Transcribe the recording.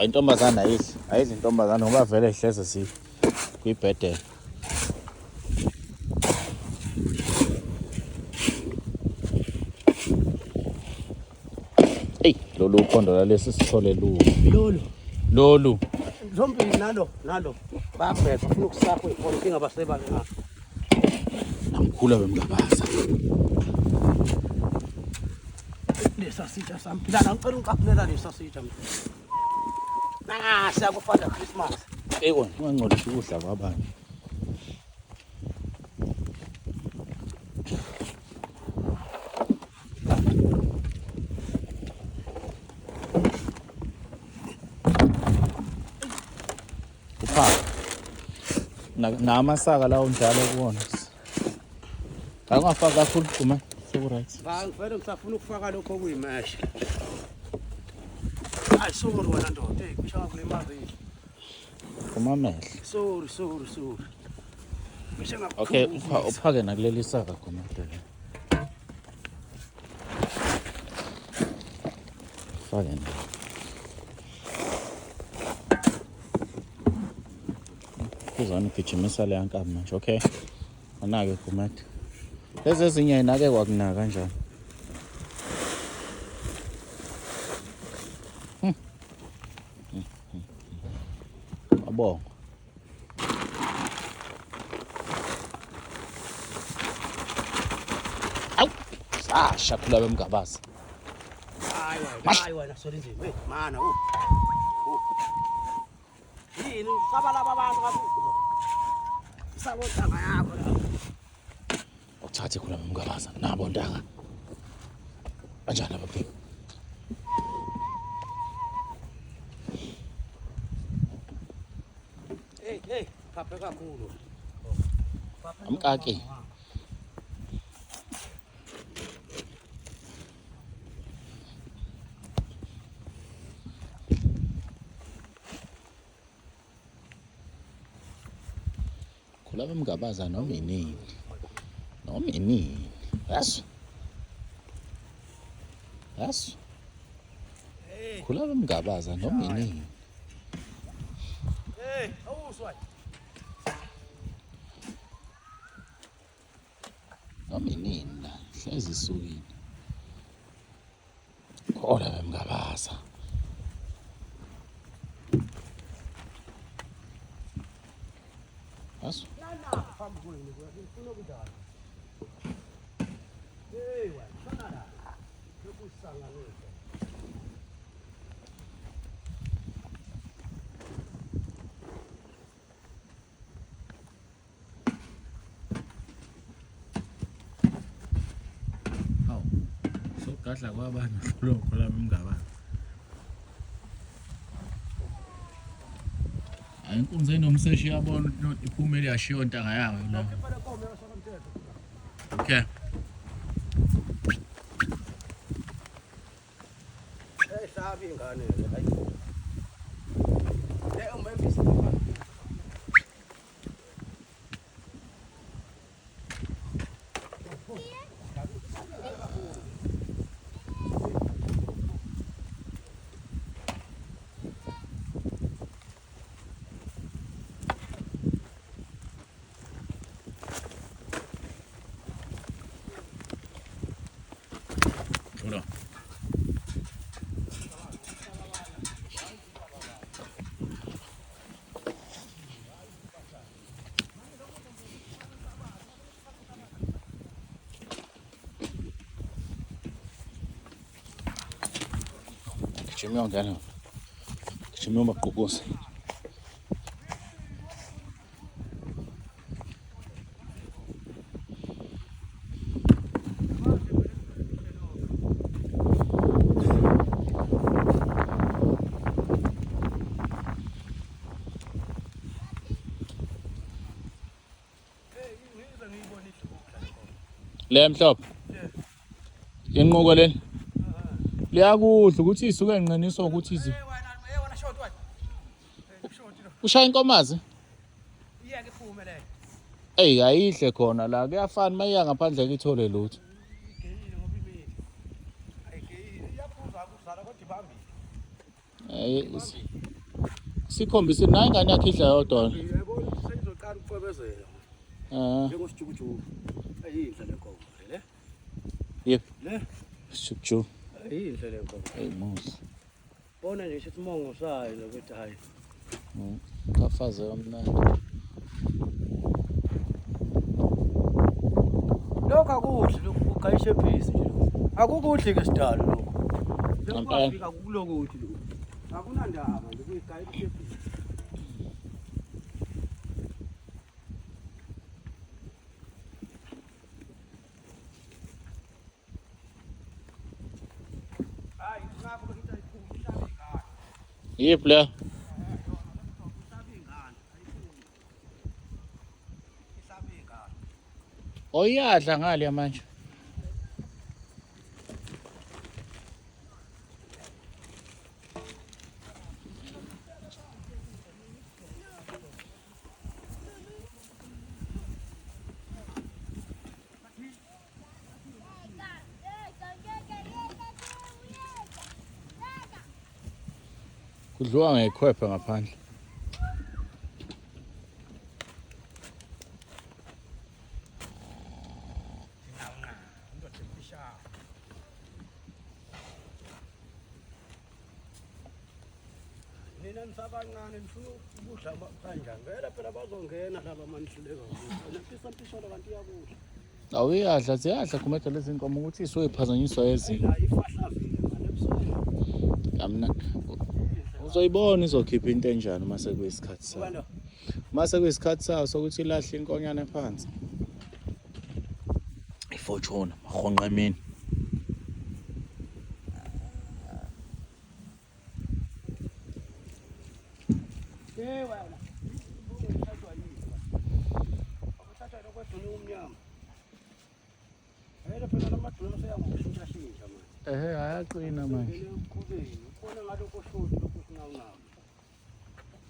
Intombazana ayidli intombazana ngoba vele ihleze kwibhedela. Hey, lolu uphondo lalesi sithole lolu. Zombili nalo. Babheka ufuna ukusapho ikhona inkinga basebale na. Namkhula bemgabaza. Lesasitsha sami. Phela ngicela ungiqaphulela lesasitsha mfana. Siyakufanda Christmas. Kona, ungangcolisi ukudla kwabanye. Namasaka lawo njalo kuwona. Angafaka kakhulu kuma sokuraythi. Ngivele ngisafuna ukufaka lokho kuyimesh. Hayi sorry wena ndoda, kushaya kule mazi. Kumamehlo. Sorry. Okay, uphake nakuleli saka khona phela. Fake na. Kuzona igijimisa le yankabi manje, okay? Anake kumati. Lezi ezinye inake kwakunaka kanjani? Abonga. Awu, sashakula bemgabaza. Hayi wena sorry nje. Hey, mana yini usabala abantu kabuhlungu. Sabotanga yakho la. Uthathe khona bemgabaza nabo ntanga. Kanjani ababheki? Hey, phaphe kakhulu. Amkake. Khula bemgabaza noma inini. Yasu. Khula bemgabaza noma inini. Hey, awuzwa. Noma inini la, hlezi isukile. Khona bemgabaza. Yasu. Hawu, sogadla kwabani lokho la bemgabaza. Inkunzi enomseshi yabona iphumele yashiya intanga yayo la. Okay. Sabi ingane hayi. Umemphis. Hola. Chimio ngana. Chimio makukosa. Le mhlophe. Inquko leli. Liyakudla ukuthi isuke enqeniswa ukuthi izi. Wena short wena. Short lo. Ushaya inkomazi? Iyeke iphume le. Ayidle khona la kuyafana mayiya ngaphandle kithole lutho. Igeyile ngoba imini. Ayigeyile iyaphuza ukudlala kodwa ibambile. Hey, sikhombise nayo ingane yakhe idla yodwa. Yabona seyizoqala ukucwebezela. Njengosijukujuku. Ayinhle le nkomo le. Yep. Le. Sijukujuku. Ayinhle le nkomo. Hey musa. Bona nje isimongo sayo lokuthi hayi. Kafaze omnandi. Lokho akudli lokhu ugayishe phisi nje lokho. Akukudli ke sidalo lokho. Ngempela. Lokho akulokuthi lokho. Akunandaba nje kuyigayishe phisi. Hayi, ngakho kita ikhulu ingane. Yep la. Oyadla ngale manje. Kudliwa ngekhwepha ngaphandle. Nina nisabancane nifuna ukudla kanjani vele phela bazongena laba manihluleka napisapishona kanti iyakudla Awuyadla ziyadla khumeda lezi nkomo ukuthi isoyiphazanyiswa ezinye. la ifahla vile ngalebusuku Kamnandi. Uzoyibona izokhipha into enjani mase kuyisikhathi sayo. ubanda Mase kuyisikhathi sayo sokuthi ilahle inkonyane phansi. Ifortune mahonqa emini. wena uthathwa yini akuthathwa lokweduna umnyama vele phela lamaduna seyangokushintsha shintsha manje Ayaqina manje. ngene uqhubeni ubona ngalokho hloti lokho sinawunabo